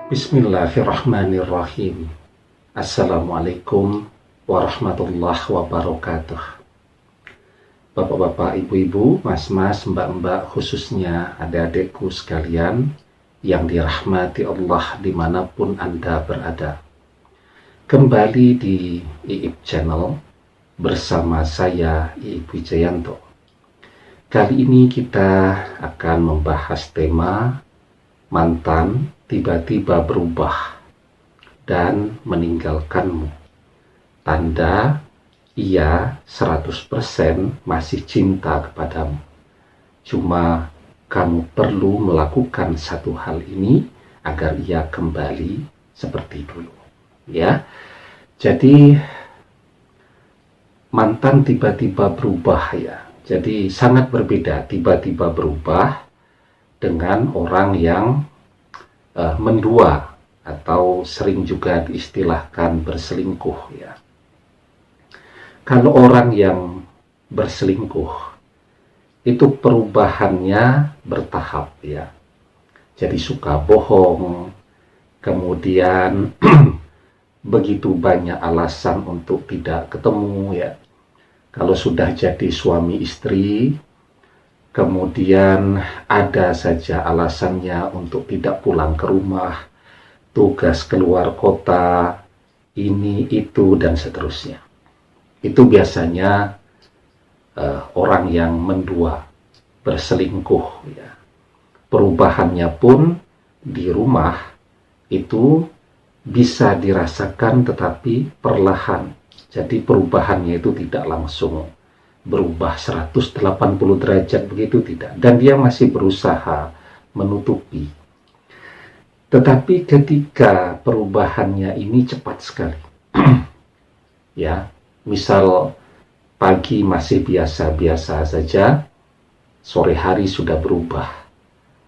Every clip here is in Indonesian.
Bismillahirrahmanirrahim. Assalamualaikum warahmatullahi wabarakatuh. Bapak-bapak, ibu-ibu, mas-mas, mbak-mbak, khususnya adik-adikku sekalian yang dirahmati Allah dimanapun Anda berada. Kembali di IIP Channel bersama saya, IIP Wijayanto. Kali ini kita akan membahas tema mantan tiba-tiba berubah dan meninggalkanmu. Tanda ia 100% masih cinta kepadamu. Cuma kamu perlu melakukan satu hal ini agar ia kembali seperti dulu. Ya. Jadi mantan tiba-tiba berubah ya. Jadi sangat berbeda tiba-tiba berubah dengan orang yang mendua atau sering juga diistilahkan berselingkuh ya. Kalau orang yang berselingkuh itu perubahannya bertahap ya. Jadi suka bohong, kemudian begitu banyak alasan untuk tidak ketemu ya. Kalau sudah jadi suami istri, kemudian ada saja alasannya untuk tidak pulang ke rumah, tugas keluar kota, ini, itu, dan seterusnya. Itu biasanya orang yang mendua, berselingkuh. Ya. Perubahannya pun di rumah itu bisa dirasakan tetapi perlahan. Jadi perubahannya itu tidak langsung berubah 180 derajat begitu, tidak, dan dia masih berusaha menutupi. Tetapi ketika perubahannya ini cepat sekali ya, misal pagi masih biasa-biasa saja, sore hari sudah berubah,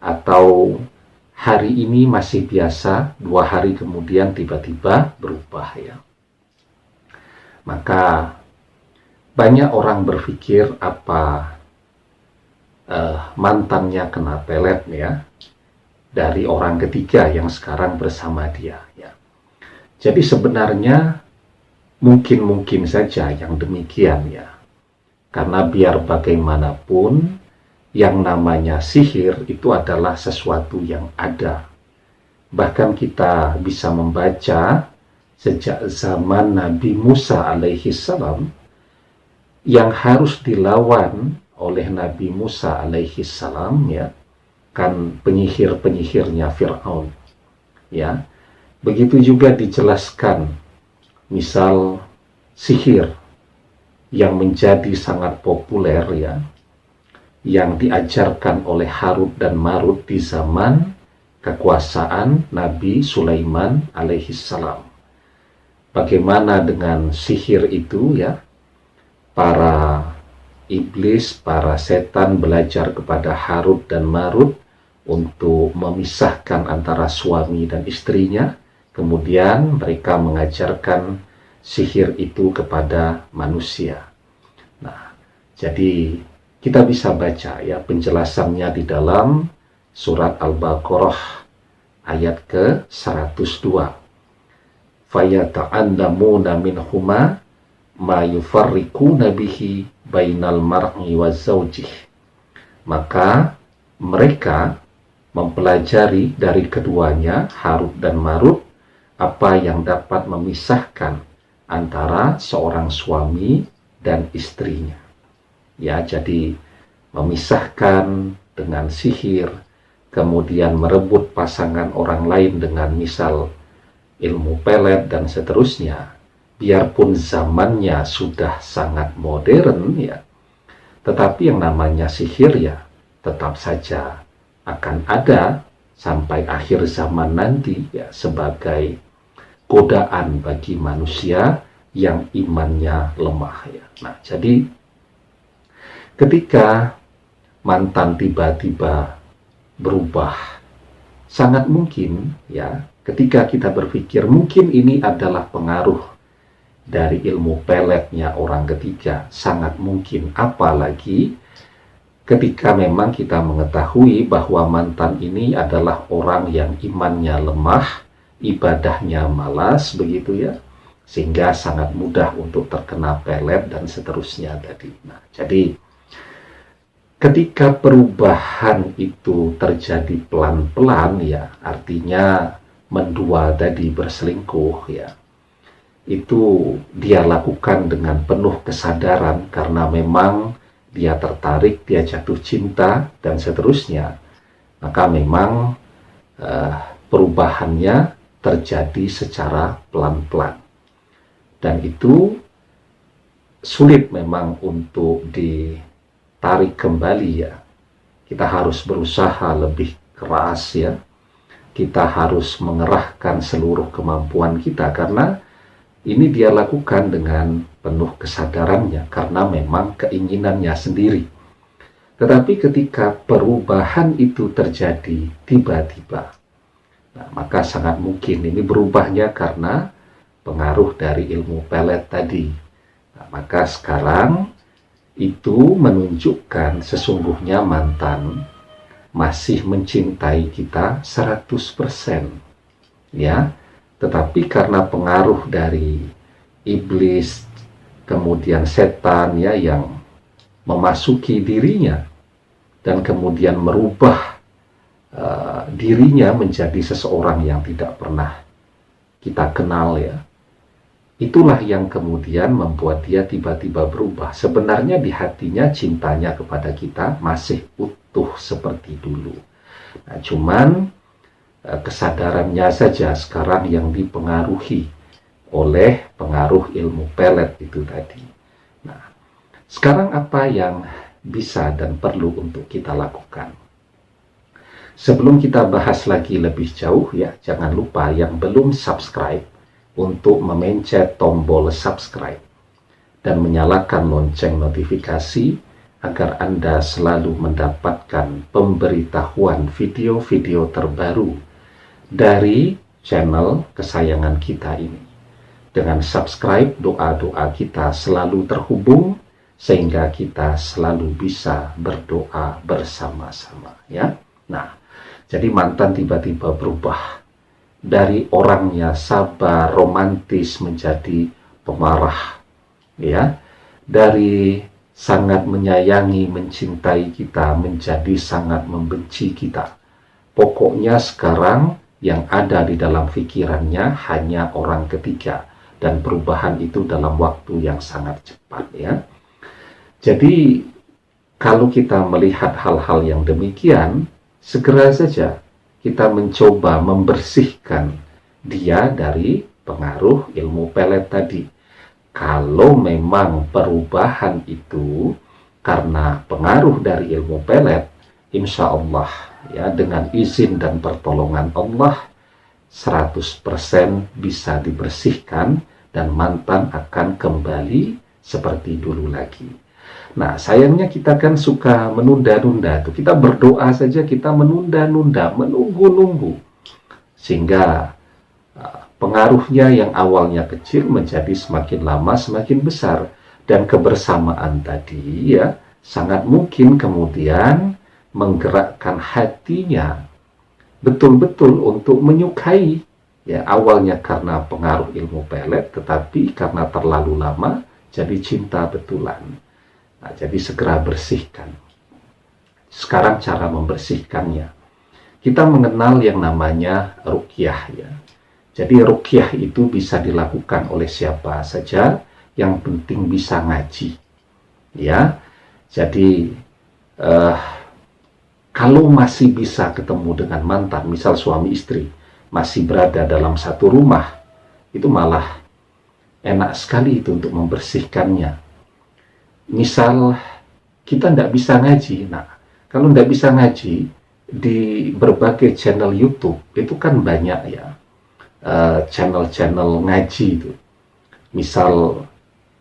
atau hari ini masih biasa, 2 hari kemudian tiba-tiba berubah ya, maka banyak orang berpikir apa mantannya kena pelet ya dari orang ketiga yang sekarang bersama dia ya. Jadi sebenarnya mungkin saja yang demikian ya. Karena biar bagaimanapun yang namanya sihir itu adalah sesuatu yang ada. Bahkan kita bisa membaca sejak zaman Nabi Musa alaihi salam, yang harus dilawan oleh Nabi Musa alaihi salam ya, kan penyihir-penyihirnya Fir'aun ya. Begitu juga dijelaskan misal sihir yang menjadi sangat populer ya, yang diajarkan oleh Harut dan Marut di zaman kekuasaan Nabi Sulaiman alaihi salam. Bagaimana dengan sihir itu ya? Para iblis, para setan belajar kepada Harut dan Marut untuk memisahkan antara suami dan istrinya. Kemudian mereka mengajarkan sihir itu kepada manusia. Nah, jadi kita bisa baca ya penjelasannya di dalam surat Al-Baqarah ayat ke-102. Fayata'allamuna minhuma ma yufarriquna bihi bainal mar'i wa zawjih. Maka mereka mempelajari dari keduanya, Harut dan Marut, apa yang dapat memisahkan antara seorang suami dan istrinya. Ya, jadi memisahkan dengan sihir, kemudian merebut pasangan orang lain dengan misal ilmu pelet dan seterusnya. Biarpun zamannya sudah sangat modern ya, tetapi yang namanya sihir ya tetap saja akan ada sampai akhir zaman nanti ya, sebagai godaan bagi manusia yang imannya lemah ya. Nah, jadi ketika mantan tiba-tiba berubah, sangat mungkin ya, ketika kita berpikir mungkin ini adalah pengaruh dari ilmu peletnya orang ketiga, sangat mungkin. Apalagi ketika memang kita mengetahui bahwa mantan ini adalah orang yang imannya lemah, ibadahnya malas, begitu ya, sehingga sangat mudah untuk terkena pelet dan seterusnya tadi. Nah, jadi ketika perubahan itu terjadi pelan-pelan ya, artinya mendua tadi, berselingkuh ya, itu dia lakukan dengan penuh kesadaran karena memang dia tertarik, dia jatuh cinta, dan seterusnya, maka memang perubahannya terjadi secara pelan-pelan. Dan itu sulit memang untuk ditarik kembali ya. Kita harus berusaha lebih keras ya. Kita harus mengerahkan seluruh kemampuan kita karena ini dia lakukan dengan penuh kesadarannya karena memang keinginannya sendiri. Tetapi ketika perubahan itu terjadi tiba-tiba, nah, maka sangat mungkin ini berubahnya karena pengaruh dari ilmu pelet tadi. Nah, maka sekarang itu menunjukkan sesungguhnya mantan masih mencintai kita 100%. Ya. Tetapi karena pengaruh dari iblis, kemudian setan ya yang memasuki dirinya dan kemudian merubah dirinya menjadi seseorang yang tidak pernah kita kenal ya. Itulah yang kemudian membuat dia tiba-tiba berubah. Sebenarnya di hatinya cintanya kepada kita masih utuh seperti dulu. Nah, cuman kesadarannya saja sekarang yang dipengaruhi oleh pengaruh ilmu pelet itu tadi. Nah, sekarang apa yang bisa dan perlu untuk kita lakukan? Sebelum kita bahas lagi lebih jauh ya, jangan lupa yang belum subscribe untuk memencet tombol subscribe dan menyalakan lonceng notifikasi agar Anda selalu mendapatkan pemberitahuan video-video terbaru dari channel kesayangan kita ini. Dengan subscribe, doa-doa kita selalu terhubung sehingga kita selalu bisa berdoa bersama-sama ya. Nah, jadi mantan tiba-tiba berubah dari orangnya sabar, romantis menjadi pemarah ya. Dari sangat menyayangi, mencintai kita menjadi sangat membenci kita. Pokoknya sekarang yang ada di dalam pikirannya hanya orang ketiga, dan perubahan itu dalam waktu yang sangat cepat ya. Jadi kalau kita melihat hal-hal yang demikian, segera saja kita mencoba membersihkan dia dari pengaruh ilmu pelet tadi. Kalau memang perubahan itu karena pengaruh dari ilmu pelet, insya Allah ya, dengan izin dan pertolongan Allah 100% bisa dibersihkan dan mantan akan kembali seperti dulu lagi. Nah, sayangnya kita kan suka menunda-nunda tuh. Kita berdoa saja kita menunda-nunda, menunggu-nunggu. Sehingga pengaruhnya yang awalnya kecil menjadi semakin lama semakin besar, dan kebersamaan tadi ya sangat mungkin kemudian menggerakkan hatinya betul-betul untuk menyukai ya, awalnya karena pengaruh ilmu pelet, tetapi karena terlalu lama jadi cinta betulan. Nah, jadi segera bersihkan. Sekarang cara membersihkannya, kita mengenal yang namanya ruqyah ya. Jadi ruqyah itu bisa dilakukan oleh siapa saja, yang penting bisa ngaji ya. Jadi kalau masih bisa ketemu dengan mantan, misal suami istri masih berada dalam satu rumah, itu malah enak sekali itu untuk membersihkannya. Misal kita tidak bisa ngaji, nah kalau tidak bisa ngaji, di berbagai channel YouTube itu kan banyak ya channel-channel ngaji itu. Misal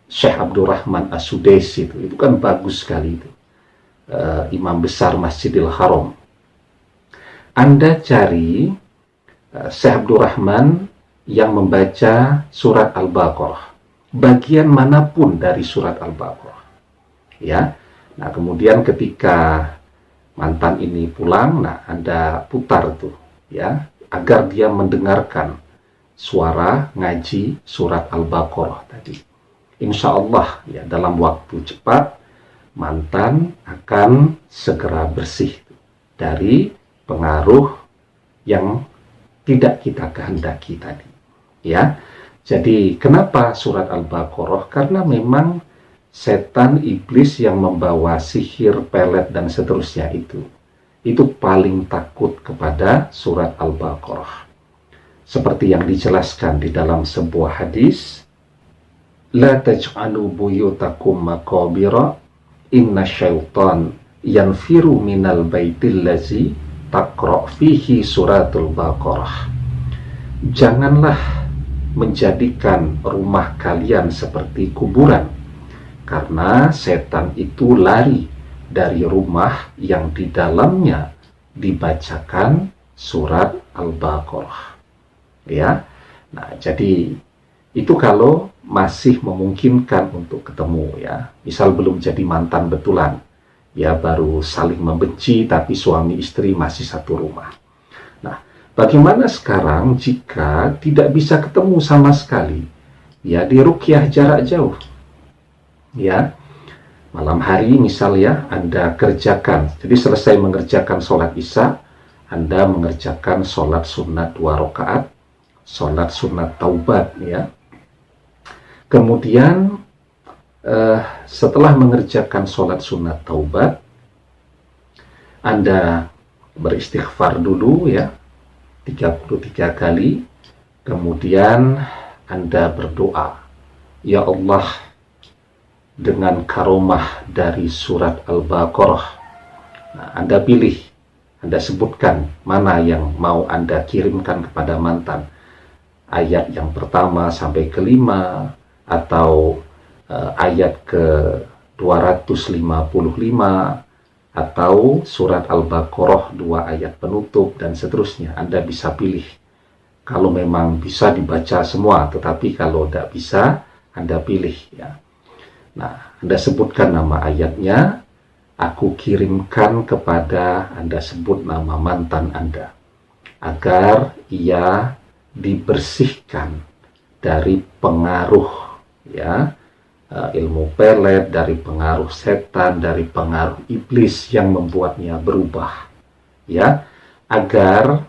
Syekh Abdurrahman As-Sudaisi itu kan bagus sekali itu. Imam besar Masjidil Haram. Anda cari Syekh Abdurrahman yang membaca surat Al-Baqarah, bagian manapun dari surat Al-Baqarah ya, Nah, kemudian ketika mantan ini pulang, nah Anda putar tuh ya, agar dia mendengarkan suara ngaji surat Al-Baqarah tadi. Insya Allah ya, dalam waktu cepat mantan akan segera bersih dari pengaruh yang tidak kita kehendaki tadi. Ya, jadi kenapa surat Al-Baqarah? Karena memang setan iblis yang membawa sihir, pelet dan seterusnya itu paling takut kepada surat Al-Baqarah. Seperti yang dijelaskan di dalam sebuah hadis, la taj'alu buyutakum maqabira inna syaitan yanfiru minal baitil lazi taqra' fihi suratul Baqarah. Janganlah menjadikan rumah kalian seperti kuburan, karena setan itu lari dari rumah yang di dalamnya dibacakan surat Al-Baqarah. Ya. Nah, jadi itu kalau masih memungkinkan untuk ketemu ya. Misal belum jadi mantan betulan, ya baru saling membenci tapi suami istri masih satu rumah. Nah, bagaimana sekarang jika tidak bisa ketemu sama sekali? Ya, di ruqyah jarak jauh. Ya, malam hari misal ya, Anda kerjakan. Jadi selesai mengerjakan sholat isya, Anda mengerjakan sholat sunat 2 rakaat, sholat sunat taubat ya. Kemudian setelah mengerjakan sholat sunat taubat, Anda beristighfar dulu ya 33 kali. Kemudian Anda berdoa, ya Allah, dengan karomah dari surat Al-Baqarah. Nah, Anda pilih, Anda sebutkan mana yang mau Anda kirimkan kepada mantan. Ayat yang pertama sampai kelima, atau ayat ke 255, atau surat Al-Baqarah 2 ayat penutup dan seterusnya. Anda bisa pilih. Kalau memang bisa dibaca semua, tetapi kalau tidak bisa, Anda pilih ya. Nah, Anda sebutkan nama ayatnya, aku kirimkan kepada, Anda sebut nama mantan Anda, agar ia dibersihkan dari pengaruh ya, ilmu pelet, dari pengaruh setan, dari pengaruh iblis yang membuatnya berubah ya, agar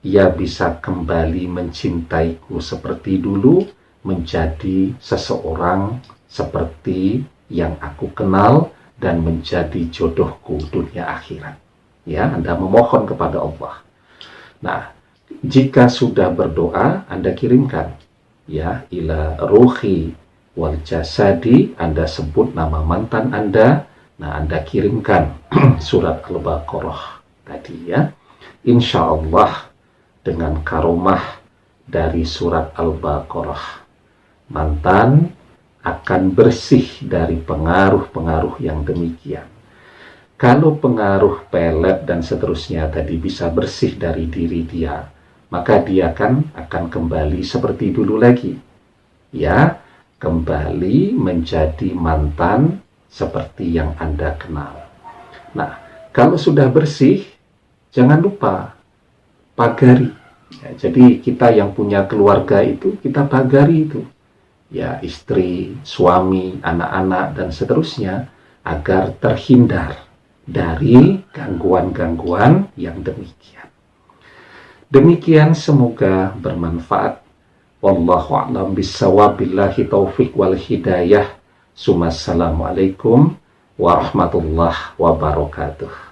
ia bisa kembali mencintaiku seperti dulu, menjadi seseorang seperti yang aku kenal dan menjadi jodohku dunia akhirat ya. Anda memohon kepada Allah. Nah, jika sudah berdoa, Anda kirimkan ya, ila ruhi wal jasadi, Anda sebut nama mantan Anda. Nah, Anda kirimkan surat Al-Baqarah tadi ya. Insya Allah dengan karomah dari surat Al-Baqarah, mantan akan bersih dari pengaruh-pengaruh yang demikian. Kalau pengaruh pelet dan seterusnya tadi bisa bersih dari diri dia, maka dia akan kembali seperti dulu lagi ya, kembali menjadi mantan seperti yang Anda kenal. Nah, kalau sudah bersih, jangan lupa pagari ya. Jadi kita yang punya keluarga itu, kita pagari itu ya, istri, suami, anak-anak dan seterusnya, agar terhindar dari gangguan-gangguan yang demikian. Demikian, semoga bermanfaat. Wallahu a'lam bishawab, billahi taufiq wal hidayah. Assalamualaikum warahmatullahi wabarakatuh.